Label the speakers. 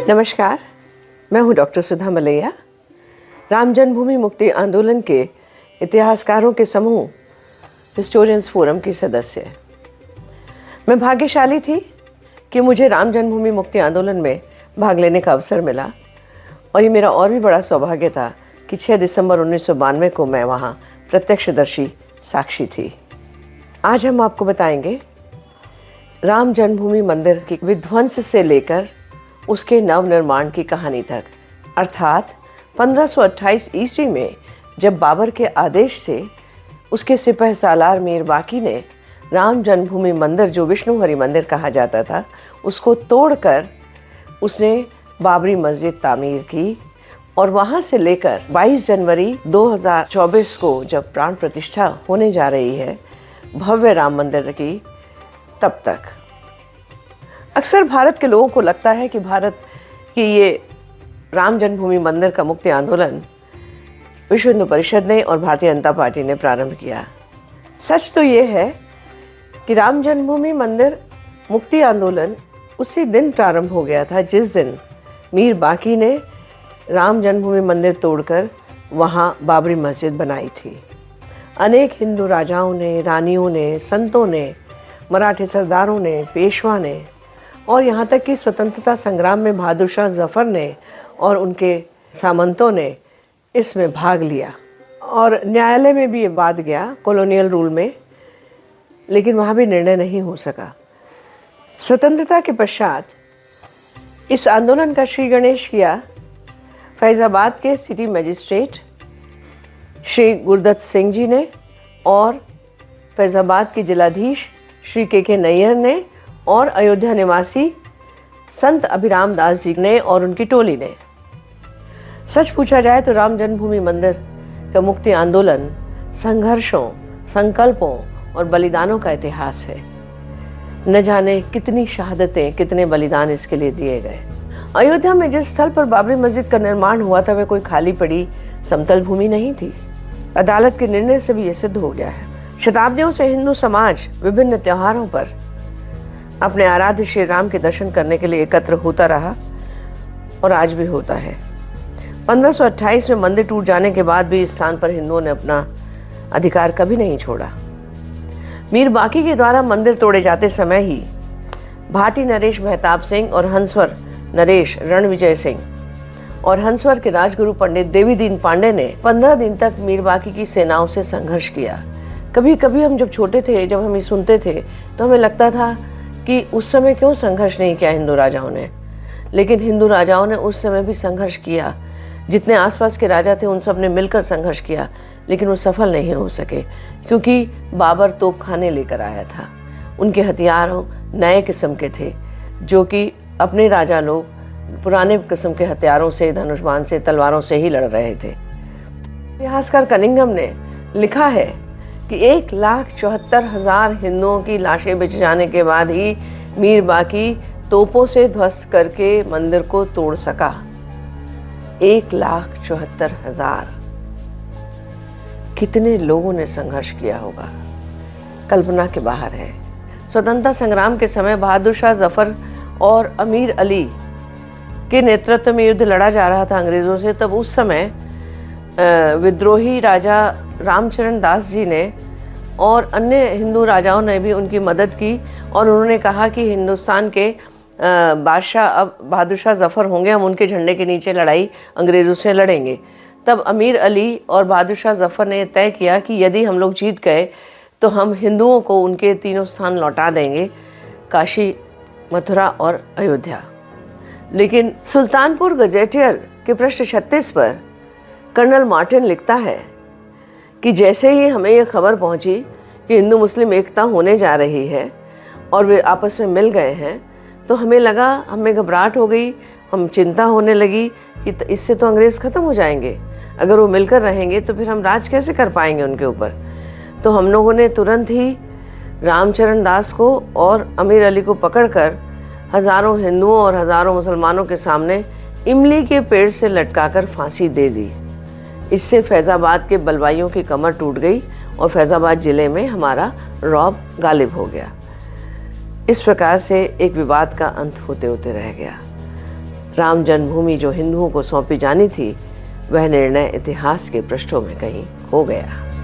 Speaker 1: नमस्कार, मैं हूं डॉक्टर सुधा मलैया, राम जन्मभूमि मुक्ति आंदोलन के इतिहासकारों के समूह हिस्टोरियंस फोरम की सदस्य। मैं भाग्यशाली थी कि मुझे राम जन्मभूमि मुक्ति आंदोलन में भाग लेने का अवसर मिला और ये मेरा और भी बड़ा सौभाग्य था कि 6 दिसंबर 1992 को मैं वहाँ प्रत्यक्षदर्शी साक्षी थी। आज हम आपको बताएंगे राम जन्मभूमि मंदिर की विध्वंस से लेकर उसके नवनिर्माण की कहानी तक, अर्थात 1528 ईस्वी में जब बाबर के आदेश से उसके सिपहसालार मीर बाकी ने राम जन्मभूमि मंदिर, जो विष्णु हरि मंदिर कहा जाता था, उसको तोड़कर उसने बाबरी मस्जिद तामीर की और वहाँ से लेकर 22 जनवरी 2024 को जब प्राण प्रतिष्ठा होने जा रही है भव्य राम मंदिर की, तब तक अक्सर भारत के लोगों को लगता है कि भारत की ये राम जन्मभूमि मंदिर का मुक्ति आंदोलन विश्व हिंदू परिषद ने और भारतीय जनता पार्टी ने प्रारंभ किया। सच तो ये है कि राम जन्मभूमि मंदिर मुक्ति आंदोलन उसी दिन प्रारंभ हो गया था जिस दिन मीर बाकी ने राम जन्मभूमि मंदिर तोड़कर वहाँ बाबरी मस्जिद बनाई थी। अनेक हिंदू राजाओं ने, रानियों ने, संतों ने, मराठी सरदारों ने, पेशवा ने और यहाँ तक कि स्वतंत्रता संग्राम में बहादुर शाह जफ़र ने और उनके सामंतों ने इसमें भाग लिया और न्यायालय में भी ये बात गया कॉलोनियल रूल में, लेकिन वहाँ भी निर्णय नहीं हो सका। स्वतंत्रता के पश्चात इस आंदोलन का श्री गणेश किया फैज़ाबाद के सिटी मजिस्ट्रेट श्री गुरदत्त सिंह जी ने और फैज़ाबाद के जिलाधीश श्री के नैयर ने और अयोध्या निवासी संत अभिराम दास जी ने और उनकी टोली ने। सच पूछा जाए तो राम जन्मभूमि मंदिर का मुक्ति आंदोलन संघर्षों, संकल्पों और बलिदानों का इतिहास है। न जाने कितनी शहादतें, कितने बलिदान इसके लिए दिए गए। अयोध्या में जिस स्थल पर बाबरी मस्जिद का निर्माण हुआ था वह कोई खाली पड़ी समतल भूमि नहीं थी। अदालत के निर्णय से भी यह सिद्ध हो गया है। शताब्दियों से हिंदू समाज विभिन्न त्योहारों पर अपने आराध्य श्री राम के दर्शन करने के लिए एकत्र होता रहा और आज भी होता है। 1528 में मंदिर टूट जाने के बाद भी इस स्थान पर हिंदुओं ने अपना अधिकार कभी नहीं छोड़ा। मीर बाकी के द्वारा मंदिर तोड़े जाते समय ही भाटी नरेश मेहताब सिंह और हंसवर नरेश रणविजय सिंह और हंसवर के राजगुरु पंडित देवीदीन पांडे ने 15 दिन तक मीर बाकी की सेनाओं से संघर्ष किया। कभी कभी हम जब छोटे थे, जब हम ये सुनते थे तो हमें लगता था कि उस समय क्यों संघर्ष नहीं किया हिंदू राजाओं ने, लेकिन हिंदू राजाओं ने उस समय भी संघर्ष किया। जितने आसपास के राजा थे उन सब ने मिलकर संघर्ष किया, लेकिन वो सफल नहीं हो सके क्योंकि बाबर तोपखाने लेकर आया था। उनके हथियार नए किस्म के थे, जो कि अपने राजा लोग पुराने किस्म के हथियारों से, धनुष्बाण से, तलवारों से ही लड़ रहे थे। इतिहासकार कनिंघम ने लिखा है कि 1,74,000 हिंदुओं की लाशें बिछ जाने के बाद ही मीर बाकी तोपों से ध्वस्त करके मंदिर को तोड़ सका। 1,74,000 कितने लोगों ने संघर्ष किया होगा, कल्पना के बाहर है। स्वतंत्रता संग्राम के समय बहादुर शाह जफर और अमीर अली के नेतृत्व में युद्ध लड़ा जा रहा था अंग्रेज़ों से। तब उस समय विद्रोही राजा रामचरण दास जी ने और अन्य हिंदू राजाओं ने भी उनकी मदद की और उन्होंने कहा कि हिंदुस्तान के बादशाह अब बहादुर शाह जफ़र होंगे, हम उनके झंडे के नीचे लड़ाई अंग्रेज़ों से लड़ेंगे। तब अमीर अली और बहादुर शाह जफ़र ने तय किया कि यदि हम लोग जीत गए तो हम हिंदुओं को उनके तीनों स्थान लौटा देंगे, काशी, मथुरा और अयोध्या। लेकिन सुल्तानपुर गजेटियर के पृष्ठ 36 पर कर्नल मार्टिन लिखता है कि जैसे ही हमें यह खबर पहुंची कि हिंदू मुस्लिम एकता होने जा रही है और वे आपस में मिल गए हैं, तो हमें लगा, हमें घबराहट हो गई, हम चिंता होने लगी कि इससे तो अंग्रेज़ ख़त्म हो जाएंगे। अगर वो मिलकर रहेंगे तो फिर हम राज कैसे कर पाएंगे उनके ऊपर। तो हम लोगों ने तुरंत ही रामचरण दास को और अमीर अली को पकड़कर हज़ारों हिंदुओं और हज़ारों मुसलमानों के सामने इमली के पेड़ से लटकाकर फांसी दे दी। इससे फैज़ाबाद के बलवाइयों की कमर टूट गई और फैज़ाबाद ज़िले में हमारा रौब गालिब हो गया। इस प्रकार से एक विवाद का अंत होते होते रह गया। राम जन्मभूमि जो हिंदुओं को सौंपी जानी थी, वह निर्णय इतिहास के पृष्ठों में कहीं खो गया।